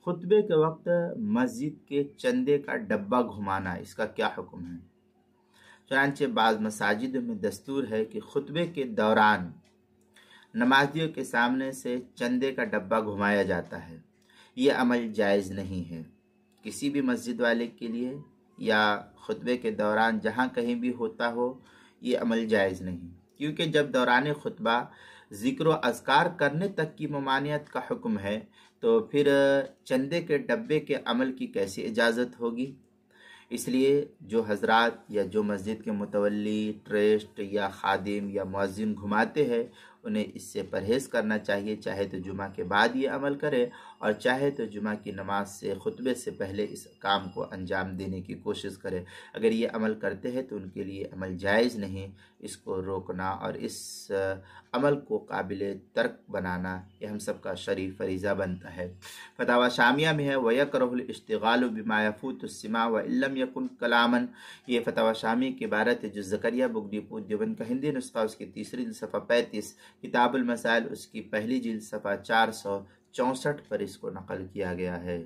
خطبے کے وقت مسجد کے چندے کا ڈبہ گھمانا، اس کا کیا حکم ہے؟ چنانچہ بعض مساجد میں دستور ہے کہ خطبے کے دوران نمازیوں کے سامنے سے چندے کا ڈبہ گھمایا جاتا ہے۔ یہ عمل جائز نہیں ہے کسی بھی مسجد والے کے لیے، یا خطبے کے دوران جہاں کہیں بھی ہوتا ہو، یہ عمل جائز نہیں، کیونکہ جب دوران خطبہ ذکر و اذکار کرنے تک کی ممانعت کا حکم ہے تو پھر چندے کے ڈبے کے عمل کی کیسی اجازت ہوگی؟ اس لیے جو حضرات یا جو مسجد کے متولی، ٹرسٹ یا خادم یا مؤذن گھماتے ہیں، انہیں اس سے پرہیز کرنا چاہیے، چاہے تو جمعہ کے بعد یہ عمل کرے اور چاہے تو جمعہ کی نماز سے خطبے سے پہلے اس کام کو انجام دینے کی کوشش کرے۔ اگر یہ عمل کرتے ہیں تو ان کے لیے عمل جائز نہیں، اس کو روکنا اور اس عمل کو قابل ترک بنانا یہ ہم سب کا شرعی فریضہ بنتا ہے۔ فتاوی شامیہ میں ہے وَيَكْرَهُ الْاشْتِغَالُ بِمَا يَفُوتُ السِّمَاعَ وَإِن لَّمْ يَكُن كَلَامًا، یہ فتاوی شامیہ کی عبارت ہے جو زکریا بک ڈپو دیوبند کا ہندی نسخہ اس کی تیسری جلد صفحہ 35، کتاب المسائل اس کی پہلی جلد صفحہ 464 پر اس کو نقل کیا گیا ہے۔